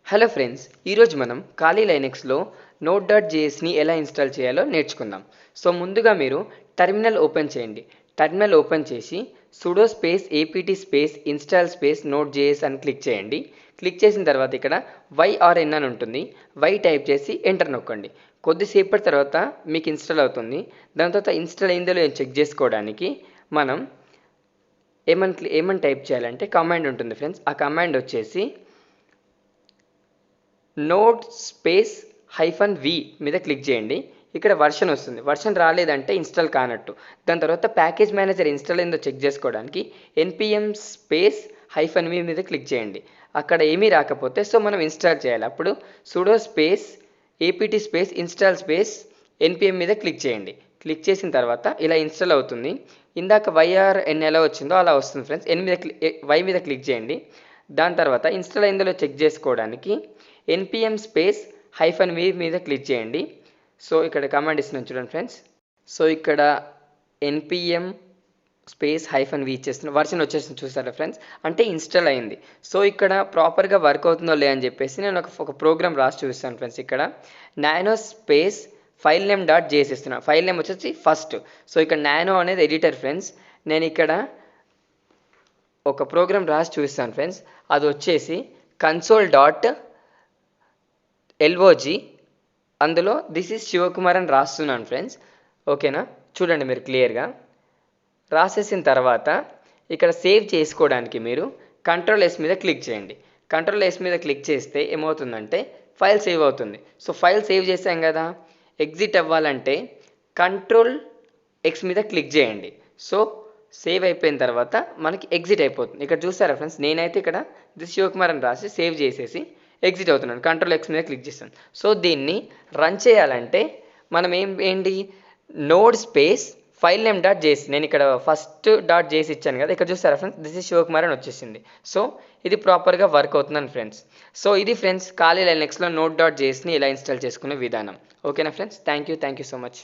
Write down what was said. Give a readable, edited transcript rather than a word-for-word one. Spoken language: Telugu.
హలో ఫ్రెండ్స్, ఈరోజు మనం ఖాళీ లైనక్స్లో node.jsని ఎలా ఇన్స్టాల్ చేయాలో నేర్చుకుందాం. సో ముందుగా మీరు టెర్మినల్ ఓపెన్ చేయండి. టెర్మినల్ ఓపెన్ చేసి sudo space apt space install space nodejs అని క్లిక్ చేయండి. క్లిక్ చేసిన తర్వాత ఇక్కడ YRN అని ఉంటుంది. Y టైప్ చేసి ఎంటర్ నొక్కండి. కొద్దిసేపటి తర్వాత మీకు ఇన్స్టాల్ అవుతుంది. దాని తర్వాత ఇన్స్టాల్ అయిందో లేదో చెక్ చేసుకోవడానికి మనం ఏమని టైప్ చేయాలంటే కమాండ్ ఉంటుంది ఫ్రెండ్స్. ఆ కమాండ్ వచ్చేసి నోడ్ స్పేస్ -v మీద క్లిక్ చేయండి. ఇక్కడ వర్షన్ వస్తుంది. వర్షన్ రాలేదంటే ఇన్స్టాల్ కానట్టు. దాని తర్వాత ప్యాకేజ్ మేనేజర్ ఇన్స్టాల్ అయిందో చెక్ చేసుకోవడానికి npm స్పేస్ -v మీద క్లిక్ చేయండి. అక్కడ ఏమీ రాకపోతే సో మనం ఇన్స్టాల్ చేయాలి. అప్పుడు sudo space apt space install space npm మీద క్లిక్ చేయండి. క్లిక్ చేసిన తర్వాత ఇలా ఇన్స్టాల్ అవుతుంది. ఇందాక YRN ఎలా వచ్చిందో అలా వస్తుంది ఫ్రెండ్స్. Y మీద క్లిక్ చేయండి. దాని తర్వాత ఇన్స్టాల్ అయిందో చెక్ చేసుకోవడానికి npm స్పేస్ -v మీద క్లిక్ చేయండి. సో ఇక్కడ కమాండ్ ఇస్తున్నాను చూడండి ఫ్రెండ్స్. సో ఇక్కడ npm స్పేస్ -v ఇచ్చేస్తున్న వర్షన్ వచ్చేసింది చూసారా ఫ్రెండ్స్, అంటే ఇన్స్టాల్ అయింది. సో ఇక్కడ ప్రాపర్గా వర్క్ అవుతుందో లే అని చెప్పేసి నేను ఒక ప్రోగ్రామ్ రాసి చూపిస్తాను ఫ్రెండ్స్. ఇక్కడ nano space file name .js ఇస్తున్నాను. ఫైల్ నేమ్ వచ్చేసి ఫస్ట్. సో ఇక్కడ నానో అనేది ఎడిటర్ ఫ్రెండ్స్. నేను ఇక్కడ ఒక ప్రోగ్రామ్ రాసి చూపిస్తాను ఫ్రెండ్స్. అది వచ్చేసి console.log, అందులో దిస్ ఈజ్ శివకుమార్ అని రాస్తున్నాను ఫ్రెండ్స్. ఓకేనా, చూడండి మీరు క్లియర్గా. రాసేసిన తర్వాత ఇక్కడ సేవ్ చేసుకోవడానికి మీరు Ctrl+s మీద క్లిక్ చేయండి. Ctrl+s మీద క్లిక్ చేస్తే ఏమవుతుందంటే ఫైల్ సేవ్ అవుతుంది. సో ఫైల్ సేవ్ చేసాం కదా, ఎగ్జిట్ అవ్వాలంటే Ctrl+x మీద క్లిక్ చేయండి. సో సేవ్ అయిపోయిన తర్వాత మనకి ఎగ్జిట్ అయిపోతుంది. ఇక్కడ చూసారా ఫ్రెండ్స్, నేనైతే ఇక్కడ దిస్ శివకుమార్ అని రాసి సేవ్ చేసేసి ఎగ్జిట్ అవుతున్నాను. Ctrl+x మీద క్లిక్ చేస్తాను. సో దీన్ని రన్ చేయాలంటే మనం ఏంటి node space file name .js, నేను ఇక్కడ first.js ఇచ్చాను కదా, ఇక్కడ చూసారా ఫ్రెండ్స్, దిస్ ఇస్ శివకుమార్ అని వచ్చేసింది. సో ఇది ప్రాపర్గా వర్క్ అవుతుందని ఫ్రెండ్స్. సో ఇది ఫ్రెండ్స్ ఖాళీ లైనక్స్లో node.jsని ఇలా ఇన్స్టాల్ చేసుకునే విధానం. ఓకేనా friends, thank you so much.